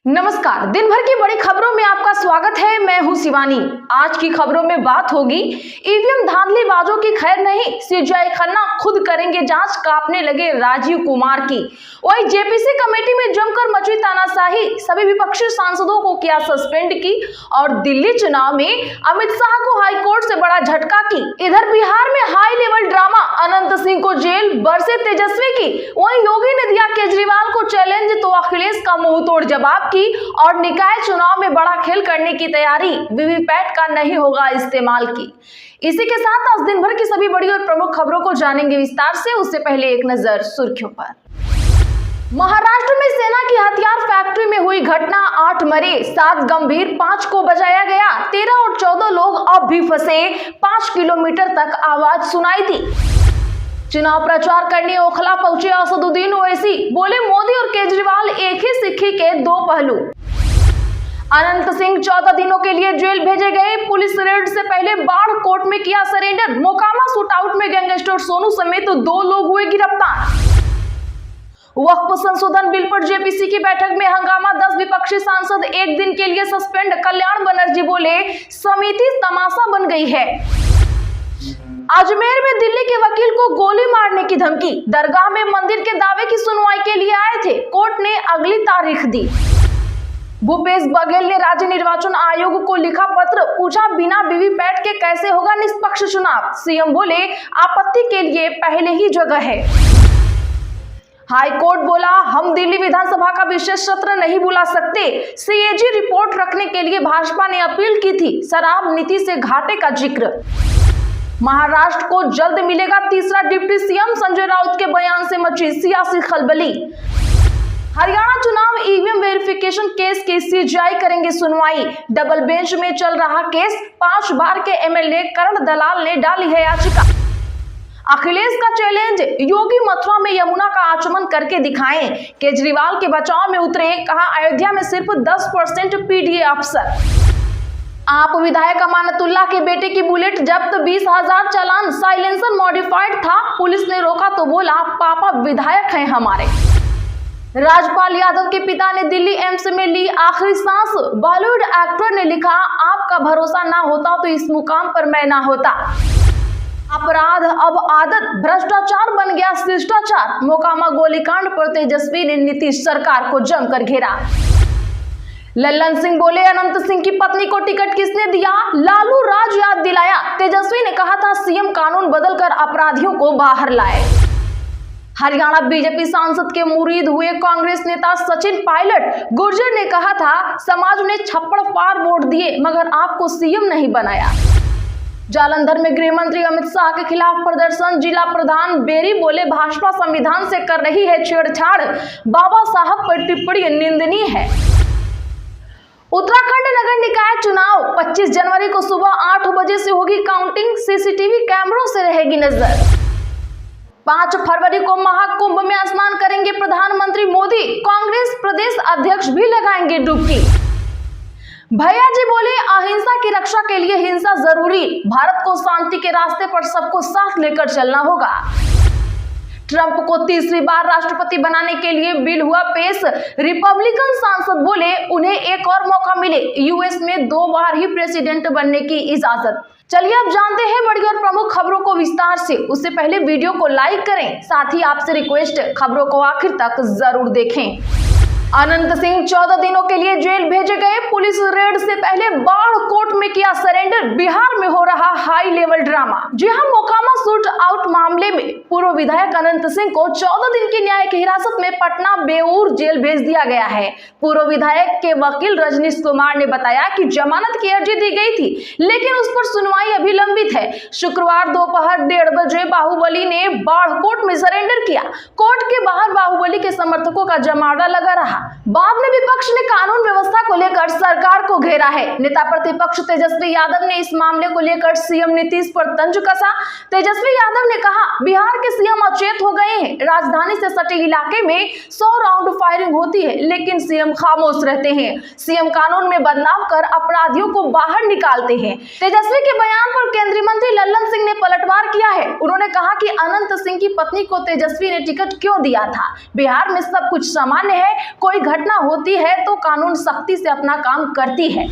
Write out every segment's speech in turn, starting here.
नमस्कार, दिन भर की बड़ी खबरों में आपका स्वागत है। मैं हूं शिवानी। आज की खबरों में बात होगी ईवीएम धांधलीबाजों की खैर नहीं, सीबीआई खन्ना खुद करेंगे जांच, कांपने लगे राजीव कुमार की। वही जेपीसी कमेटी में जमकर मची तानाशाही, सभी विपक्षी सांसदों को किया सस्पेंड की। और दिल्ली चुनाव में अमित शाह को हाईकोर्ट से बड़ा झटका की। इधर बिहार में high level drama, Anant Singh को जेल, बरसे तेजस्वी की। वहीं योगी ने दिया केजरीवाल को चैलेंज तो अखिलेश का मुंह तोड़ जवाब की। और निकाय चुनाव में बड़ा खेल करने की तैयारी, वीवीपैट का नहीं होगा इस्तेमाल की। इसी के साथ आज दिन भर की सभी बड़ी और प्रमुख खबरों को जानेंगे विस्तार से। उससे पहले एक नजर सुर्खियों पर। महाराष्ट्र में सेना की हथियार फैक्ट्री में हुई घटना, 8 मरे, 7 गंभीर, 5 को बचाया गया। 13 और 14 लोग अब भी फंसे, 5 किलोमीटर तक आवाज सुनाई दी। चुनाव प्रचार करने ओखला पहुंचे असदुद्दीन ओवैसी, बोले मोदी और केजरीवाल एक ही सिक्के के दो पहलू। अनंत सिंह 14 दिनों के लिए जेल भेजे गए, पुलिस रेड से पहले बाढ़ कोर्ट में किया सरेंडर। मोकामा शूटआउट में गैंगस्टर सोनू समेत 2 लोग हुए गिरफ्तार। वक्फ संशोधन बिल पर जेपीसी की बैठक में हंगामा, 10 विपक्षी सांसद एक दिन के लिए सस्पेंड। कल्याण बनर्जी बोले समिति तमाशा बन गई है। अजमेर में दिल्ली के वकील को गोली मारने की धमकी, दरगाह में मंदिर के दावे की सुनवाई के लिए आए थे, कोर्ट ने अगली तारीख दी। भूपेश बघेल ने राज्य निर्वाचन आयोग को लिखा पत्र, पूछा बिना वीवीपैट के कैसे होगा निष्पक्ष चुनाव। सीएम बोले आपत्ति के लिए पहले ही जगह है। हाई कोर्ट बोला हम दिल्ली विधानसभा का विशेष सत्र नहीं बुला सकते। सीएजी रिपोर्ट रखने के लिए भाजपा ने अपील की थी। शराब नीति से घाटे का जिक्र। महाराष्ट्र को जल्द मिलेगा तीसरा डिप्टी सीएम, संजय राउत के बयान से मची सियासी खलबली। हरियाणा चुनाव ईवीएम वेरिफिकेशन केस की सीबीआई करेंगे सुनवाई, डबल बेंच में चल रहा केस। 5 बार के एमएलए करण दलाल ने डाली है याचिका। अखिलेश का चैलेंज, योगी मथुरा में यमुना का आचमन करके दिखाएं। केजरीवाल के बचाव में उतरे, कहा अयोध्या में सिर्फ 10% पीडीए अफसर। आप विधायक अमानतुल्लाह के बेटे की बुलेट जब्त, 20,000 चालान, साइलेंसर मॉडिफाइड था, पुलिस ने रोका तो बोला पापा विधायक हैं हमारे। राजपाल यादव के पिता ने दिल्ली एम्स में ली आखिरी सांस। बॉलीवुड एक्टर ने लिखा आपका भरोसा ना होता तो इस मुकाम पर मैं ना होता। अपराध अब आदत, भ्रष्टाचार बन गया शिष्टाचार। मोकामा गोलीकांड पर तेजस्वी ने नीतीश सरकार को जमकर घेरा। लल्लन सिंह बोले अनंत सिंह की पत्नी को टिकट किसने दिया, लालू राज याद दिलाया। तेजस्वी ने कहा था सीएम कानून बदलकर अपराधियों को बाहर लाए। हरियाणा बीजेपी सांसद के मुरीद हुए कांग्रेस नेता सचिन पायलट। गुर्जर ने कहा था समाज ने छप्पड़ फाड़ वोट दिए मगर आपको सीएम नहीं बनाया। जालंधर में गृह मंत्री अमित शाह के खिलाफ प्रदर्शन, जिला प्रधान बेरी बोले भाजपा संविधान से कर रही है छेड़छाड़, बाबा साहब पर टिप्पणी निंदनीय है। उत्तराखंड नगर निकाय चुनाव, 25 जनवरी को सुबह 8 बजे से होगी काउंटिंग, सीसीटीवी कैमरों से रहेगी नजर। 5 फरवरी को महाकुंभ में स्नान करेंगे प्रधानमंत्री मोदी, कांग्रेस प्रदेश अध्यक्ष भी लगाएंगे डुबकी। भैया जी बोले अहिंसा की रक्षा के लिए हिंसा जरूरी, भारत को शांति के रास्ते पर सबको साथ लेकर चलना होगा। ट्रंप को तीसरी बार राष्ट्रपति बनाने के लिए बिल हुआ पेश, रिपब्लिकन सांसद बोले उन्हें एक और मौका मिले, यूएस में 2 बार ही प्रेसिडेंट बनने की इजाजत। चलिए अब जानते हैं बड़ी और प्रमुख खबरों को विस्तार से। उससे पहले वीडियो को लाइक करें, साथ ही आपसे रिक्वेस्ट खबरों को आखिर तक जरूर देखें। अनंत सिंह 14 दिनों के लिए जेल भेजे गए, पुलिस रेड से पहले बाढ़ कोर्ट में किया सरेंडर। बिहार में हो रहा हाई लेवल ड्रामा। जी हां, मोकामा शूट आउट मामले में पूर्व विधायक अनंत सिंह को 14 दिन की न्यायिक हिरासत में पटना बेऊर जेल भेज दिया गया है। पूर्व विधायक के वकील रजनीश कुमार ने बताया कि जमानत की अर्जी दी गई थी लेकिन उस पर सुनवाई अभी लंबित है। शुक्रवार दोपहर 1:30 बजे बाहुबली ने बाढ़ कोर्ट में सरेंडर किया। कोर्ट के बाहर बाहुबली के समर्थकों का जमावड़ा लगा रहा। बाद में विपक्ष ने कानून व्यवस्था को लेकर सरकार को घेरा है। नेता प्रतिपक्ष तेजस्वी यादव ने इस मामले को लेकर सीएम नीतीश पर तंज कसा। तेजस्वी यादव ने कहा बिहार के सीएम अचेत हो गए हैं, राजधानी से सटे इलाके में 100 राउंड फायरिंग होती है लेकिन सीएम खामोश रहते हैं। सीएम कानून में बदलाव कर अपराधियों को बाहर निकालते हैं। तेजस्वी के बयान पर केंद्रीय मंत्री लल्लन सिंह ने पलटवार किया है। उन्होंने कहा कि अनंत सिंह की पत्नी को तेजस्वी ने टिकट क्यों दिया था, बिहार में सब कुछ सामान्य है, कोई घटना होती है तो कानून सख्ती से अपना काम करती है।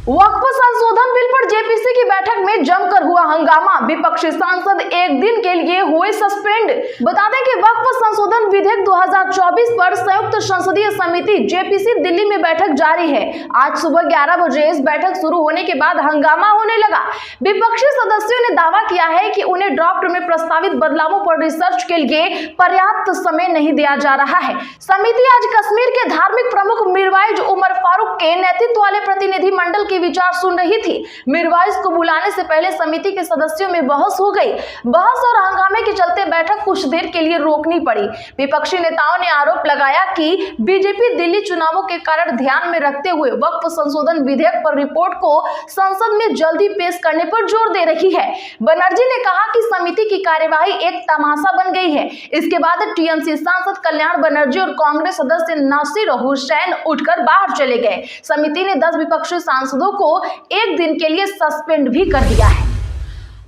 वक्फ संशोधन बिल पर जेपीसी की बैठक में जमकर हुआ हंगामा, विपक्षी सांसद एक दिन के लिए हुए सस्पेंड। बता दें कि वक्फ संशोधन विधेयक 2024 पर संयुक्त संसदीय समिति जेपीसी दिल्ली में बैठक जारी है। आज सुबह 11 बजे इस बैठक शुरू होने के बाद हंगामा होने लगा। विपक्षी सदस्यों ने दावा किया है कि उन्हें ड्राफ्ट में प्रस्तावित बदलावों पर रिसर्च के लिए पर्याप्त समय नहीं दिया जा रहा है। समिति आज कश्मीर के धार्मिक प्रमुख मिर्वाइज उमर फारूक के नेतृत्व वाले प्रतिनिधि मंडल विचार सुन रही थी। मिर्वाइज को बुलाने से पहले समिति के सदस्यों में बहस हो गई। बहस और हंगामे के चलते बैठक कुछ देर के लिए रोकनी पड़ी। विपक्षी नेताओं ने आरोप लगाया कि बीजेपी दिल्ली चुनावों के कारण ध्यान में रखते हुए वक्फ संशोधन विधेयक पर रिपोर्ट को संसद में जल्दी पेश करने पर जोर दे रही है। बनर्जी ने कहा कि समिति की कार्यवाही एक तमाशा बन गई है। इसके बाद टीएमसी सांसद कल्याण बनर्जी और कांग्रेस सदस्य नासिर हुसैन उठकर बाहर चले गए। समिति ने 10 विपक्षी सांसदों को एक दिन के लिए सस्पेंड भी कर दिया है।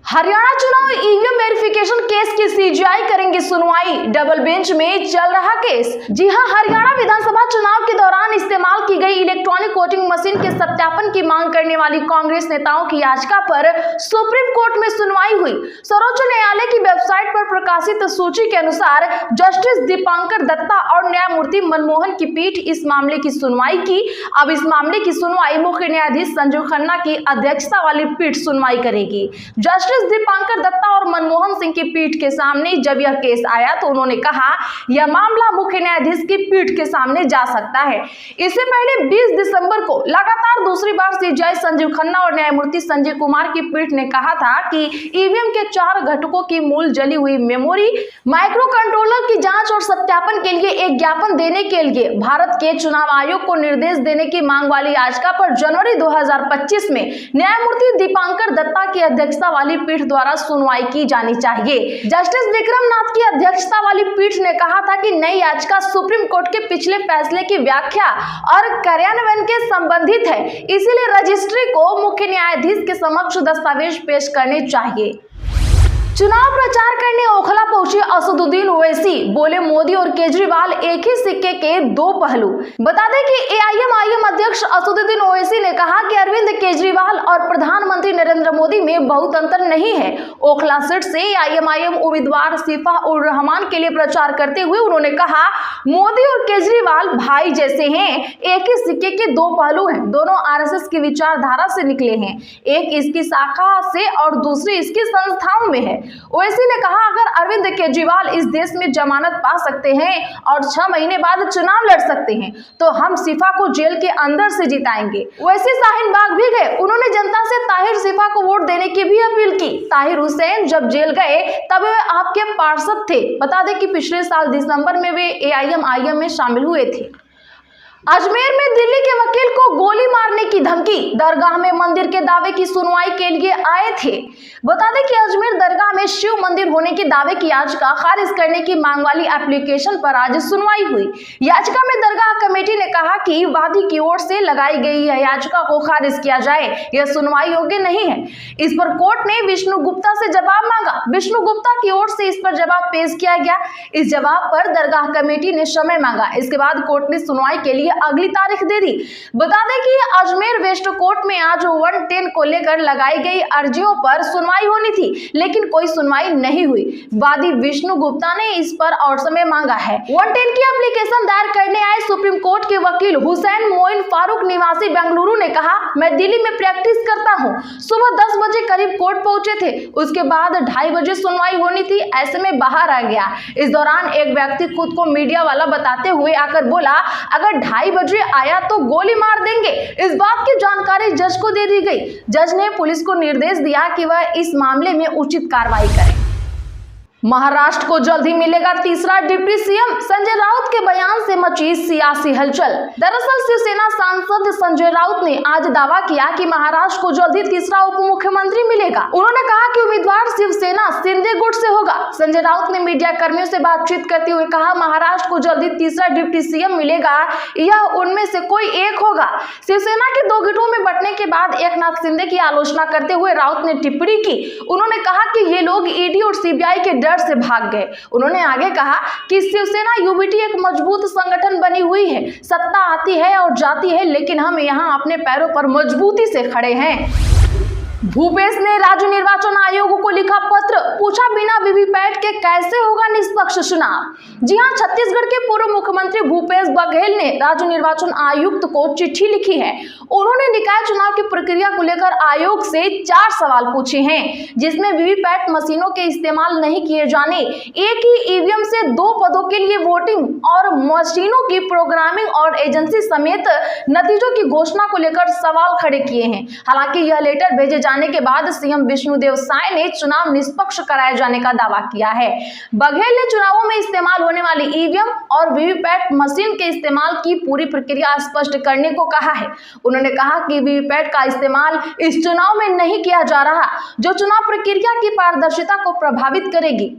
हरियाणा चुनाव ईवीएम वेरिफिकेशन केस की सीजीआई करेंगी सुनवाई, डबल बेंच में चल रहा केस। जी हां, हरियाणा विधानसभा चुनाव के दौरान इस्तेमाल की गई इलेक्ट्रॉनिक वोटिंग मशीन के सत्यापन की मांग करने वाली कांग्रेस नेताओं की याचिका पर सुप्रीम कोर्ट में सुनवाई हुई। सर्वोच्च न्यायालय की वेबसाइट पर प्रकाशित सूची के अनुसार जस्टिस दीपांकर दत्ता और न्यायमूर्ति मनमोहन की पीठ इस मामले की सुनवाई की। अब इस मामले की सुनवाई मुख्य न्यायाधीश संजीव खन्ना की अध्यक्षता वाली पीठ सुनवाई करेगी। जस्टिस दीपांकर दत्ता और मनमोहन सिंह की पीठ के सामने जब यह केस आया तो उन्होंने कहा यह मामला मुख्य न्यायाधीश की पीठ के सामने जा सकता है। इससे पहले 20 दिसंबर को लगातार दूसरी बार सीजीआई संजीव खन्ना और न्यायमूर्ति संजय कुमार की पीठ ने कहा था कि ईवीएम के 4 घटकों की मूल जली हुई मेमोरी, माइक्रो कंट्रोलर की जांच और सत्यापन के लिए एक ज्ञापन देने के लिए भारत के चुनाव आयोग को निर्देश देने की मांग वाली याचिका पर जनवरी 2025 में न्यायमूर्ति दीपांकर दत्ता की अध्यक्षता वाली पीठ द्वारा सुनवाई की जानी चाहिए। जस्टिस विक्रम नाथ की अध्यक्षता वाली पीठ ने कहा था कि नई याचिका सुप्रीम कोर्ट के पिछले फैसले की व्याख्या और कार्यान्वयन के संबंधित है, इसीलिए रजिस्ट्री को मुख्य न्यायाधीश के समक्ष दस्तावेज पेश करने चाहिए। चुनाव प्रचार करने ओखला पहुंचे असदुद्दीन ओवैसी, बोले मोदी और केजरीवाल एक ही सिक्के के दो पहलू। बता दें कि एआईएमआईएम अध्यक्ष असदुद्दीन ओवैसी ने कहा कि अरविंद केजरीवाल और प्रधानमंत्री नरेंद्र मोदी में बहुत अंतर नहीं है। ओखला सीट से एआईएमआईएम उम्मीदवार सिफा उर रहमान के लिए प्रचार करते हुए उन्होंने कहा, मोदी और केजरीवाल भाई जैसे हैं, एक ही सिक्के के दो पहलू हैं, दोनों आरएसएस की विचारधारा से निकले हैं, एक इसकी शाखा से और दूसरी इसकी संस्थाओं में है। ओवैसी ने कहा, अगर अरविंद केजरीवाल इस देश में जमानत पा सकते हैं और 6 महीने बाद चुनाव लड़ सकते हैं तो हम सिफा को जेल के अंदर से जिताएंगे। ओवैसी शाहीन बाग भी गए, उन्होंने जनता से ताहिर सिफा को वोट देने की भी अपील की। ताहिर हुसैन जब जेल गए तब वे आपके पार्षद थे। बता दें कि पिछले साल दिसंबर में वे एआईएमआईएम में शामिल हुए थे। अजमेर में दिल्ली के वकील को गोली मारने की धमकी, दरगाह में मंदिर के दावे की सुनवाई के लिए आए थे। बता दें कि अजमेर दरगाह में शिव मंदिर होने के दावे की याचिका खारिज करने की मांग वाली एप्लीकेशन पर आज सुनवाई हुई। याचिका में दरगाह कमेटी ने कहा कि वादी की ओर से लगाई गई यह याचिका को खारिज किया जाए, यह सुनवाई योग्य नहीं है। इस पर कोर्ट ने विष्णु गुप्ता से जवाब मांगा। विष्णु गुप्ता की ओर से इस पर जवाब पेश किया गया। इस जवाब पर दरगाह कमेटी ने समय मांगा। इसके बाद कोर्ट ने सुनवाई के लिए अगली तारीख दे दी। बता दें कि अजमेर वेस्ट कोर्ट में आज 110 को लेकर लगाई गई अर्जियों पर सुनवाई होनी थी, लेकिन कोई सुनवाई नहीं हुई। वादी विष्णु गुप्ता ने इस पर और समय मांगा है। 110 की एप्लीकेशन दायर करने आए सुप्रीम कोर्ट के वकील हुसैन मोइन फारूक निवासी बेंगलुरु ने कहा, मैं दिल्ली में प्रैक्टिस करता हूँ। सुबह 10 बजे करीब कोर्ट पहुंचे थे, उसके बाद 2:30 बजे सुनवाई होनी थी, ऐसे में बाहर आ गया। इस दौरान एक व्यक्ति खुद को मीडिया वाला बताते हुए आकर बोला, अगर 2:30 बजे आया तो गोली मार देंगे। इस बात की जानकारी जज को दे दी गई। जज ने पुलिस को निर्देश दिया कि वह इस मामले में उचित कार्रवाई करे। महाराष्ट्र को जल्द ही मिलेगा तीसरा डिप्टी सीएम, संजय राउत के बयान से मची सियासी हलचल। दरअसल शिवसेना सांसद संजय राउत ने आज दावा किया कि महाराष्ट्र को जल्द ही तीसरा उप मुख्यमंत्री मिलेगा। उन्होंने कहा कि उम्मीदवार शिवसेना शिंदे गुट से होगा। संजय राउत ने मीडिया कर्मियों से बातचीत करते हुए कहा, महाराष्ट्र को जल्द ही तीसरा डिप्टी सीएम मिलेगा, यह उनमें से कोई एक होगा। शिवसेना के 2 गुटों में बंटने के बाद एकनाथ शिंदे की आलोचना करते हुए राउत ने टिप्पणी की। उन्होंने कहा कि ये लोग ईडी और सीबीआई के डर डर से भाग गए। उन्होंने आगे कहा कि शिवसेना यूबीटी एक मजबूत संगठन बनी हुई है, सत्ता आती है और जाती है, लेकिन हम यहाँ अपने पैरों पर मजबूती से खड़े हैं। भूपेश ने राज्य निर्वाचन आयोग को लिखा पत्र, पूछा बिना वीवीपैट के कैसे होगा निष्पक्ष चुनाव। जी हां, छत्तीसगढ़ के पूर्व मुख्यमंत्री भूपेश बघेल ने राज्य निर्वाचन आयुक्त को चिट्ठी लिखी है। उन्होंने निकाय चुनाव की प्रक्रिया को लेकर आयोग से 4 सवाल पूछे हैं, जिसमें वीवीपैट मशीनों के इस्तेमाल नहीं किए जाने, एक ही ईवीएम से 2 पदों के लिए वोटिंग और मशीनों की प्रोग्रामिंग और एजेंसी समेत नतीजों की घोषणा को लेकर सवाल खड़े किए हैं। हालांकि यह लेटर भेजे जाने के बाद सीएम विष्णुदेव साय ने चुनाव निष्पक्ष कराए जाने का दावा किया है। बघेल ने चुनावों में इस्तेमाल होने वाली ईवीएम और वीवीपैट मशीन के इस्तेमाल की पूरी प्रक्रिया स्पष्ट करने को कहा है। उन्होंने कहा कि वीवीपैट का इस्तेमाल इस चुनाव में नहीं किया जा रहा, जो चुनाव प्रक्रिया की पारदर्शिता को प्रभावित करेगी।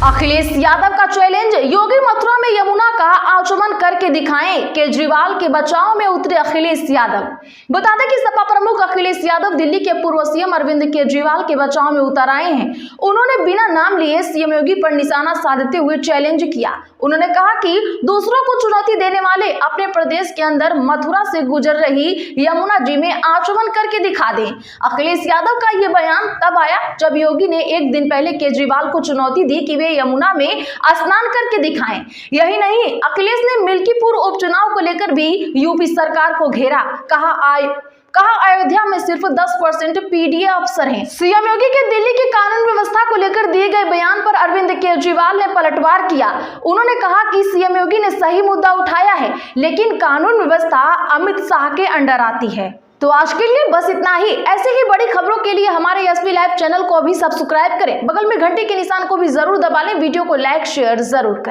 अखिलेश यादव का चैलेंज, योगी मथुरा में यमुना का आचमन करके दिखाएं, केजरीवाल के बचाव में उतरे अखिलेश यादव। बता दें कि सपा प्रमुख अखिलेश यादव दिल्ली के पूर्व सीएम अरविंद केजरीवाल के बचाव में उतर आए हैं। उन्होंने बिना नाम लिए सीएम योगी पर निशाना साधते हुए चैलेंज किया। उन्होंने कहा कि दूसरों को चुनौती देने वाले अपने प्रदेश के अंदर मथुरा से गुजर रही यमुना जी में आचमन करके दिखा दें। अखिलेश यादव का यह बयान तब आया जब योगी ने एक दिन पहले केजरीवाल को चुनौती दी कि वे यमुना में स्नान करके दिखाएं। यही नहीं, अखिलेश ने मिल्कीपुर उपचुनाव को लेकर भी यूपी सरकार को घेरा। कहा अयोध्या में सिर्फ 10% पीडीए अफसर हैं। सीएम योगी के दिल्ली की कानून व्यवस्था को लेकर दिए गए बयान पर अरविंद केजरीवाल ने पलटवार किया। उन्होंने कहा कि सीएम योगी ने सही मुद्दा उठाया है, लेकिन कानून व्यवस्था अमित शाह के अंडर आती है। तो आज के लिए बस इतना ही। ऐसे ही बड़ी खबरों के लिए हमारे एसपी लाइव चैनल को अभी सब्सक्राइब करें, बगल में घंटी के निशान को भी जरूर दबा लें, वीडियो को लाइक शेयर जरूर करें।